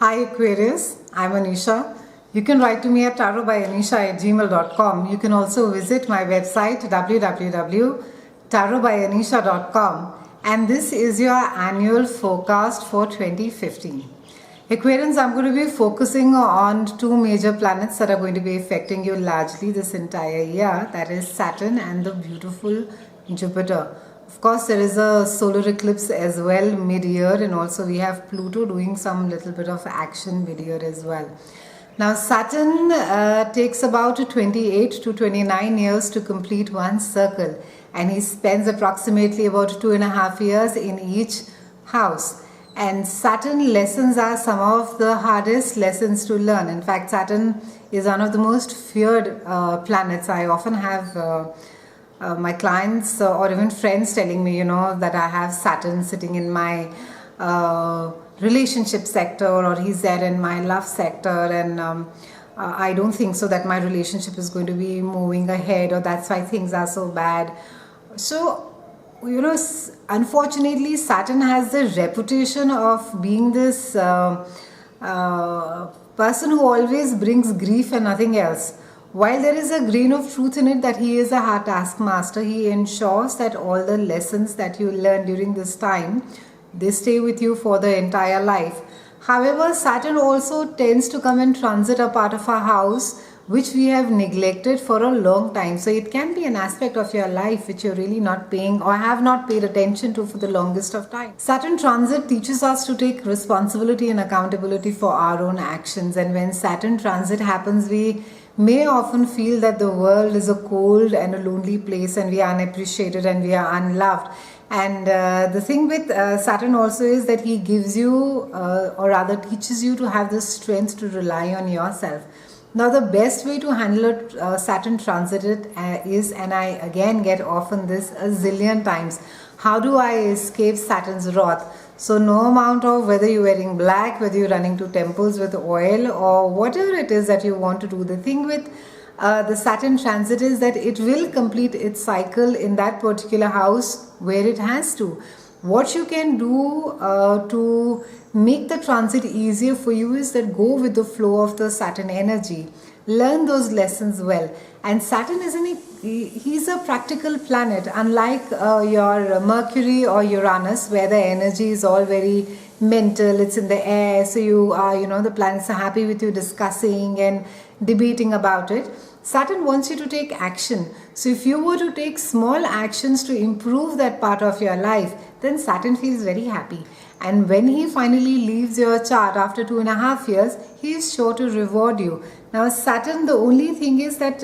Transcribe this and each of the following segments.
Hi Aquarius, I'm Anisha. You can write to me at tarotbyanisha@gmail.com. You can also visit my website www.tarotbyanisha.com, and this is your annual forecast for 2015. Aquarians, I'm going to be focusing on two major planets that are going to be affecting you largely this entire year, that is Saturn and the beautiful Jupiter. Of course, there is a solar eclipse as well mid-year, and also we have Pluto doing some little bit of action mid-year as well. Now, Saturn takes about 28 to 29 years to complete one circle, and he spends approximately about 2.5 years in each house. And Saturn lessons are some of the hardest lessons to learn. In fact, Saturn is one of the most feared planets. I often have my clients or even friends telling me, that I have Saturn sitting in my relationship sector, or he's there in my love sector, and I don't think so that my relationship is going to be moving ahead, or that's why things are so bad. So, unfortunately, Saturn has the reputation of being this person who always brings grief and nothing else. While there is a grain of truth in it that he is a hard taskmaster, he ensures that all the lessons that you learn during this time, they stay with you for the entire life. However, Saturn also tends to come and transit a part of our house which we have neglected for a long time. So it can be an aspect of your life which you're really not paying or have not paid attention to for the longest of time. Saturn transit teaches us to take responsibility and accountability for our own actions. And when Saturn transit happens, we may often feel that the world is a cold and a lonely place, and we are unappreciated and we are unloved. And the thing with Saturn also is that he gives you, or rather teaches you, to have the strength to rely on yourself. Now, the best way to handle a Saturn transit is, and I again get often this a zillion times, how do I escape Saturn's wrath? So no amount of whether you're wearing black, whether you're running to temples with oil, or whatever it is that you want to do. The thing with the Saturn transit is that it will complete its cycle in that particular house where it has to. What you can do to make the transit easier for you is that go with the flow of the Saturn energy. Learn those lessons well. And Saturn he's a practical planet, unlike your Mercury or Uranus, where the energy is all very mental, it's in the air, so you are, the planets are happy with you discussing and debating about it. Saturn wants you to take action. So if you were to take small actions to improve that part of your life, then Saturn feels very happy. And when he finally leaves your chart after 2.5 years, he is sure to reward you. Now, Saturn, the only thing is that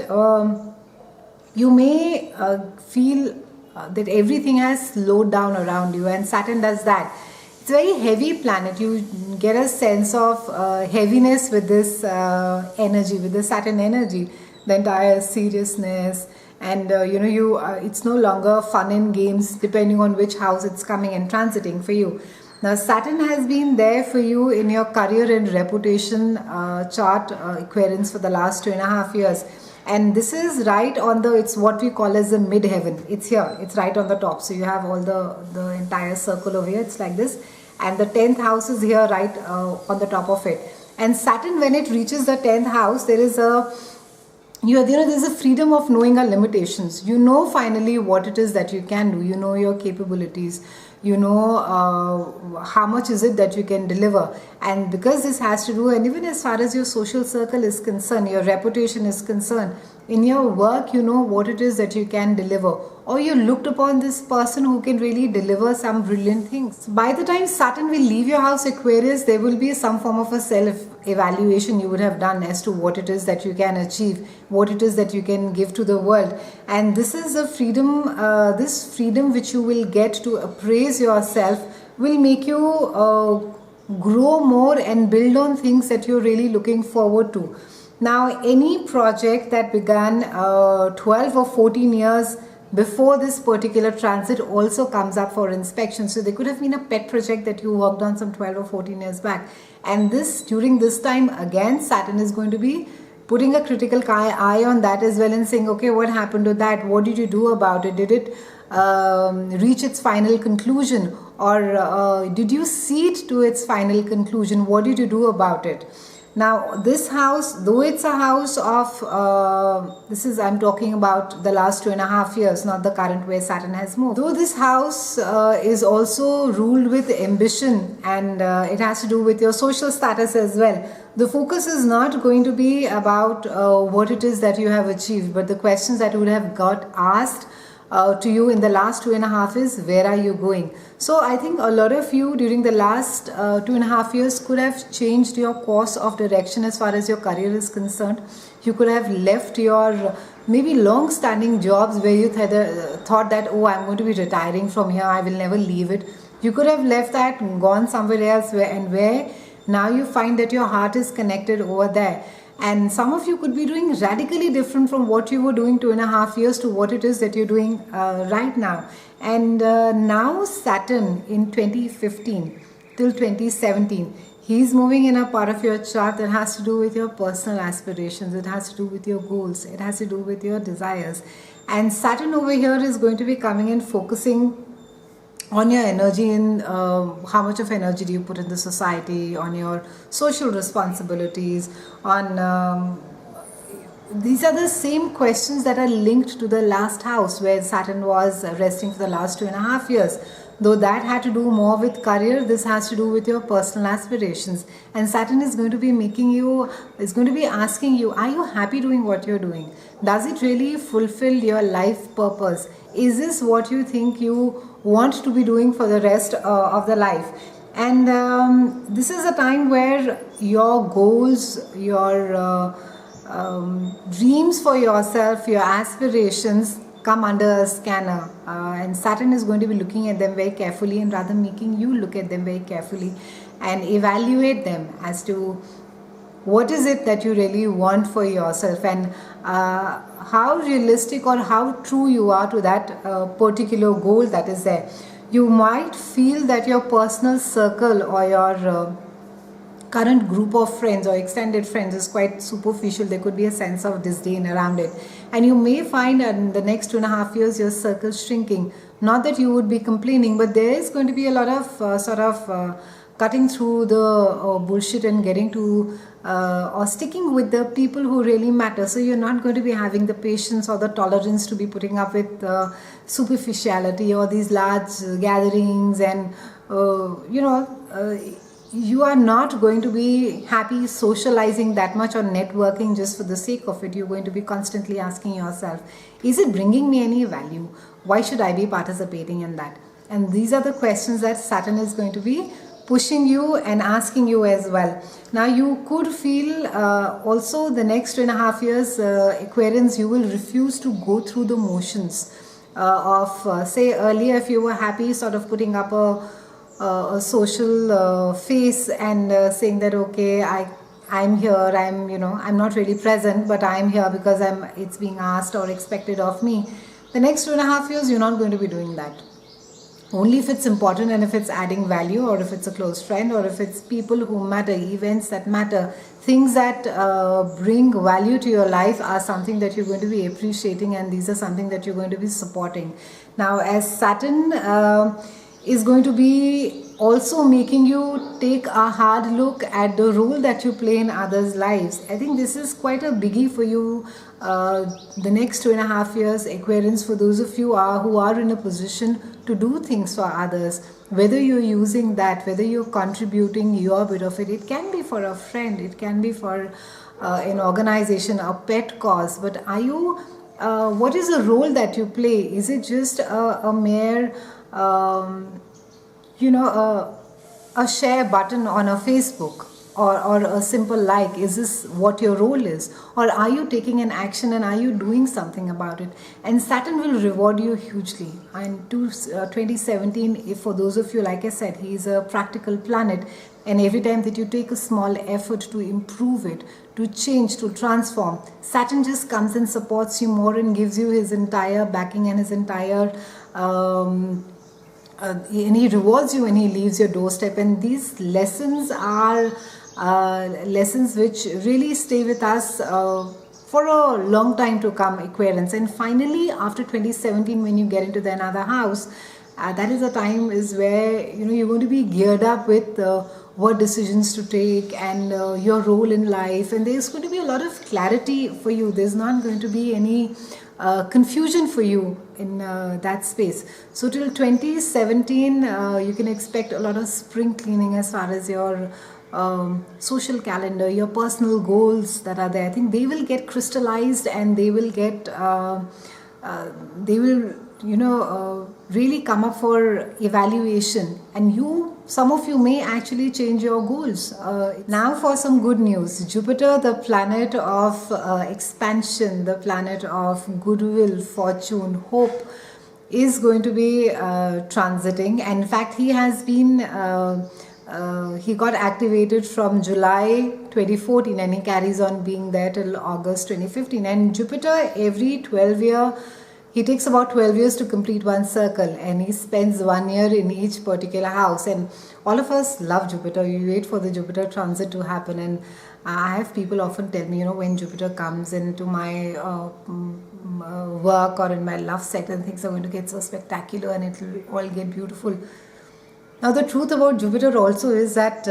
you may feel that everything has slowed down around you, and Saturn does that. It's a very heavy planet. You get a sense of heaviness with this energy, with the Saturn energy, the entire seriousness, and it's no longer fun and games depending on which house it's coming and transiting for you. Now, Saturn has been there for you in your career and reputation chart, Aquarians, for the last 2.5 years. And this is right on it's what we call as the mid-heaven. It's here. It's right on the top. So you have all the entire circle over here. It's like this. And the 10th house is here right on the top of it. And Saturn, when it reaches the 10th house, there's a freedom of knowing our limitations. You know finally what it is that you can do. You know your capabilities. You know how much is it that you can deliver. And because this has to do, and even as far as your social circle is concerned, your reputation is concerned, in your work, you know what it is that you can deliver. Or you looked upon this person who can really deliver some brilliant things. By the time Saturn will leave your house, Aquarius, there will be some form of a self-evaluation you would have done as to what it is that you can achieve, what it is that you can give to the world. And this is a freedom, this freedom which you will get to appraise yourself will make you grow more and build on things that you're really looking forward to. Now, any project that began 12 or 14 years before this particular transit also comes up for inspection. So there could have been a pet project that you worked on some 12 or 14 years back. And during this time, again, Saturn is going to be putting a critical eye on that as well and saying, okay, what happened to that? What did you do about it? Did it reach its final conclusion, or did you see it to its final conclusion? What did you do about it? Now, this house, though it's a house of, I'm talking about the last 2.5 years, not the current where Saturn has moved. Though this house is also ruled with ambition, and it has to do with your social status as well, the focus is not going to be about what it is that you have achieved, but the questions that would have got asked to you in the last 2.5 is, where are you going? So I think a lot of you during the last 2.5 years could have changed your course of direction as far as your career is concerned. You could have left your maybe long-standing jobs where you thought that, oh, I'm going to be retiring from here, I will never leave it. You could have left that and gone somewhere else, where now you find that your heart is connected over there. And some of you could be doing radically different from what you were doing 2.5 years to what it is that you're doing right now. And now Saturn in 2015 till 2017, he's moving in a part of your chart that has to do with your personal aspirations. It has to do with your goals. It has to do with your desires. And Saturn over here is going to be coming in, focusing on your energy, in how much of energy do you put in the society, on your social responsibilities, on these are the same questions that are linked to the last house where Saturn was resting for the last 2.5 years. Though that had to do more with career, this has to do with your personal aspirations. And Saturn is going to be asking you, are you happy doing what you're doing? Does it really fulfill your life purpose? Is this what you think you want to be doing for the rest of the life? And this is a time where your goals, your dreams for yourself, your aspirations come under a scanner, and Saturn is going to be looking at them very carefully, and rather making you look at them very carefully and evaluate them as to what is it that you really want for yourself, and how realistic or how true you are to that particular goal that is there. You might feel that your personal circle or your current group of friends or extended friends is quite superficial. There could be a sense of disdain around it, and you may find in the next 2.5 years your circle shrinking. Not that you would be complaining, but there is going to be a lot of cutting through the bullshit and getting to or sticking with the people who really matter. So you're not going to be having the patience or the tolerance to be putting up with superficiality or these large gatherings, and you are not going to be happy socializing that much or networking just for the sake of it. You're going to be constantly asking yourself, is it bringing me any value? Why should I be participating in that? And these are the questions that Saturn is going to be pushing you and asking you as well. Now you could feel also the next 2.5 years, Aquarians, you will refuse to go through the motions of say earlier if you were happy sort of putting up a social face and saying that, okay, I'm here, I'm not really present, but I'm here because it's being asked or expected of me. The next 2.5 years, you're not going to be doing that. Only if it's important and if it's adding value, or if it's a close friend, or if it's people who matter, events that matter, things that bring value to your life are something that you're going to be appreciating, and these are something that you're going to be supporting. Now, as Saturn is going to be also making you take a hard look at the role that you play in others' lives. I think this is quite a biggie for you the next 2.5 years, Aquarians, for those of you who are in a position to do things for others. Whether you're using that, whether you're contributing your bit of it, it can be for a friend, it can be for an organization, a pet cause, but are you, what is the role that you play? Is it just a mere a share button on a Facebook, or a simple like? Is this what your role is, or are you taking an action and are you doing something about it? And Saturn will reward you hugely. And 2017, if for those of you, like I said, he is a practical planet, and every time that you take a small effort to improve it, to change, to transform, Saturn just comes and supports you more and gives you his entire backing and his entire and he rewards you when he leaves your doorstep. And these lessons are lessons which really stay with us for a long time to come, Aquarians. And finally, after 2017, when you get into the another house, that is a time is where you're going to be geared up with what decisions to take and your role in life, and there's going to be a lot of clarity for you. There's not going to be any confusion for you in that space. So till 2017, you can expect a lot of spring cleaning as far as your social calendar, your personal goals that are there. I think they will get crystallized, and they will get they will really come up for evaluation, and some of you may actually change your goals. Now for some good news. Jupiter, the planet of expansion, the planet of goodwill, fortune, hope, is going to be transiting. And in fact, he has been he got activated from July 2014, and he carries on being there till August 2015. And Jupiter, every 12-year, he takes about 12 years to complete one circle, and he spends 1 year in each particular house. And all of us love Jupiter. You wait for the Jupiter transit to happen. And I have people often tell me, when Jupiter comes into my work or in my love sector, and things are going to get so spectacular and it will all get beautiful. Now, the truth about Jupiter also is that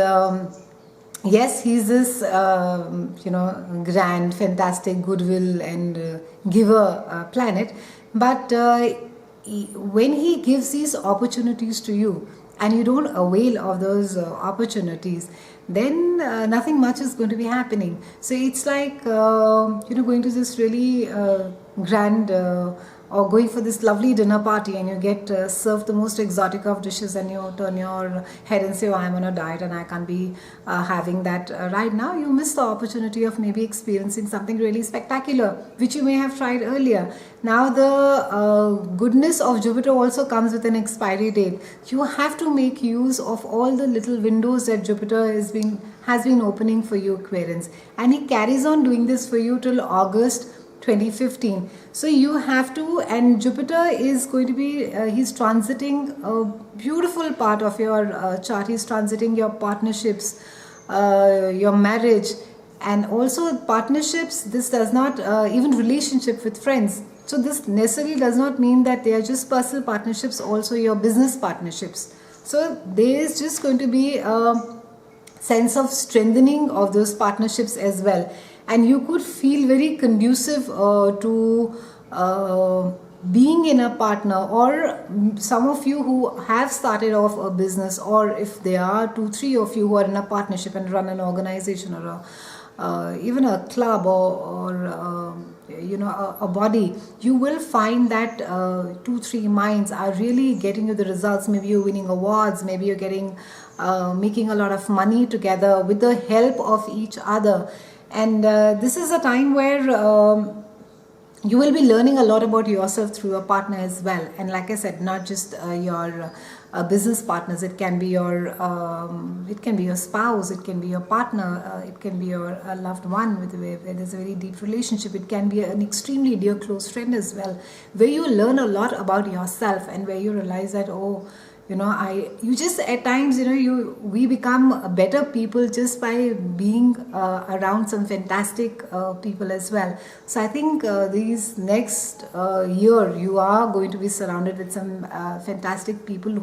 yes, he's this grand, fantastic, goodwill and giver planet, but when he gives these opportunities to you and you don't avail of those opportunities, then nothing much is going to be happening. So it's like going to this really grand or going for this lovely dinner party, and you get served the most exotic of dishes, and you turn your head and say, oh, I'm on a diet and I can't be having that right now. You miss the opportunity of maybe experiencing something really spectacular, which you may have tried earlier. Now the goodness of Jupiter also comes with an expiry date. You have to make use of all the little windows that Jupiter has been opening for you, Aquarians, and he carries on doing this for you till August 2015. So you have to, and Jupiter is going to be, he's transiting a beautiful part of your chart. He's transiting your partnerships, your marriage, and also partnerships. This does not, even relationship with friends. So this necessarily does not mean that they are just personal partnerships, also your business partnerships. So there is just going to be a sense of strengthening of those partnerships as well. And you could feel very conducive to being in a partner, or some of you who have started off a business, or if there are 2-3 of you who are in a partnership and run an organization or even a club or a body, you will find that 2-3 minds are really getting you the results. Maybe you're winning awards, maybe you're getting making a lot of money together with the help of each other. And this is a time where you will be learning a lot about yourself through your partner as well. And like I said, not just your business partners. It can be your spouse, it can be your partner, it can be your loved one where there's a very deep relationship. It can be an extremely dear close friend as well, where you learn a lot about yourself, and where you realize that, you just at times, we become better people just by being around some fantastic people as well. So I think these next year, you are going to be surrounded with some fantastic people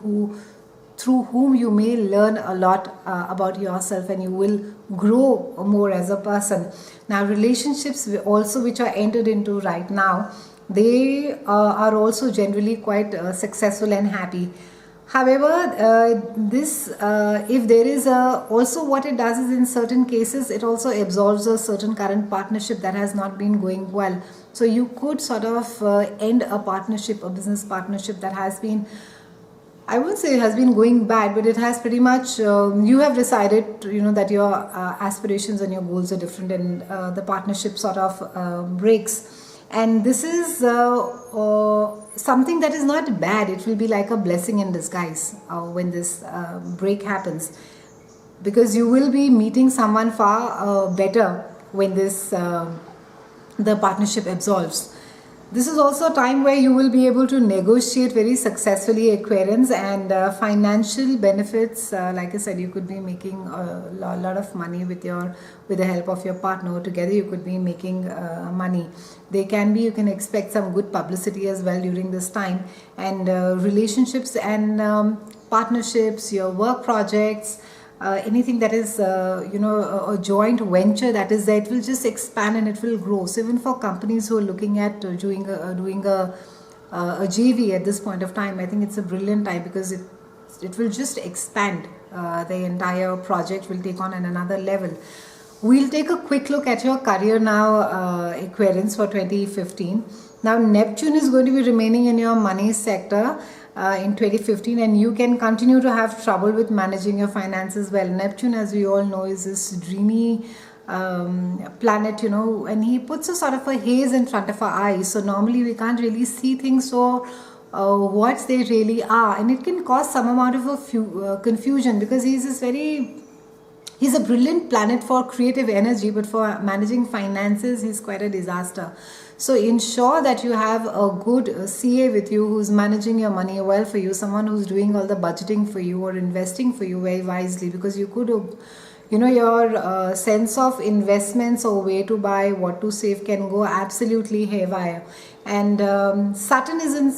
through whom you may learn a lot about yourself, and you will grow more as a person. Now, relationships also which are entered into right now, they are also generally quite successful and happy. However, if there is also what it does is, in certain cases, it also absolves a certain current partnership that has not been going well. So you could sort of end a partnership, a business partnership that has been, I won't say it has been going bad, but it has pretty much, you have decided, that your aspirations and your goals are different, and the partnership sort of breaks. And this is something that is not bad. It will be like a blessing in disguise when this break happens, because you will be meeting someone far better when the partnership absolves. This is also a time where you will be able to negotiate very successfully, Aquarians, and financial benefits. Like I said, you could be making a lot of money with the help of your partner. Together, you could be making money. You can expect some good publicity as well during this time, and relationships and partnerships, your work projects. Anything that is a joint venture that is there, it will just expand and it will grow. So even for companies who are looking at doing a JV at this point of time, I think it's a brilliant time, because it will just expand. The entire project will take on another level. We'll take a quick look at your career now, Aquarians, for 2015. Now Neptune is going to be remaining in your money sector in 2015, and you can continue to have trouble with managing your finances well. Neptune, as we all know, is this dreamy planet, and he puts a sort of a haze in front of our eyes. So normally we can't really see things so what they really are, and it can cause some amount of confusion, because he's a brilliant planet for creative energy, but for managing finances, he's quite a disaster. So ensure that you have a good CA with you who's managing your money well for you, someone who's doing all the budgeting for you or investing for you very wisely, because you could, your sense of investments or where to buy, what to save can go absolutely haywire. And Saturn is in,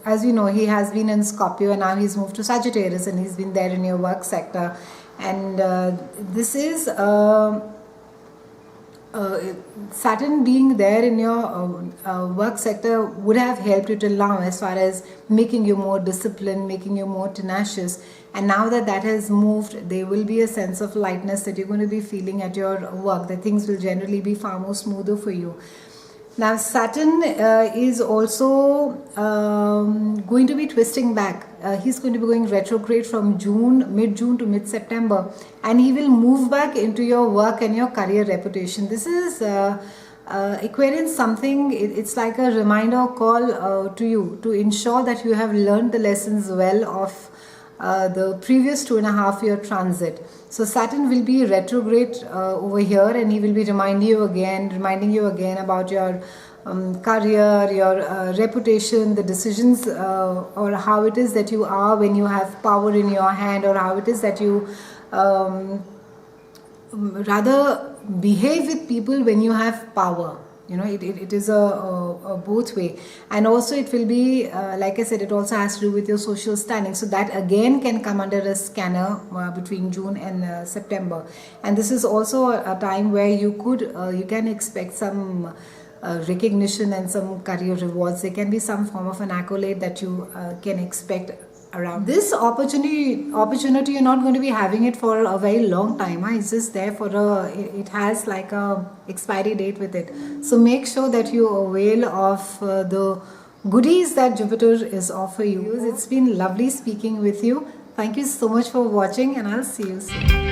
as you know, he has been in Scorpio, and now he's moved to Sagittarius, and he's been there in your work sector. And this is Saturn being there in your work sector would have helped you till now, as far as making you more disciplined, making you more tenacious. And now that has moved, there will be a sense of lightness that you're going to be feeling at your work, that things will generally be far more smoother for you. Now Saturn is also going to be twisting back. He's going to be going retrograde from mid-June to mid-September, and he will move back into your work and your career reputation. This is Aquarian something, it's like a reminder call to you to ensure that you have learned the lessons well of the previous 2.5 year transit. So Saturn will be retrograde over here, and he will be reminding you again about your career, your reputation, the decisions, or how it is that you are when you have power in your hand, or how it is that you rather behave with people when you have power. It is a both way. And also it will be, like I said, it also has to do with your social standing. So that again can come under a scanner between June and September. And this is also a time where you can expect some recognition and some career rewards. There can be some form of an accolade that you can expect around this opportunity. You're not going to be having it for a very long time. It's just there it has like a expiry date with it. So make sure that you avail of the goodies that Jupiter is offering you. It's been lovely speaking with you. Thank you so much for watching, and I'll see you soon.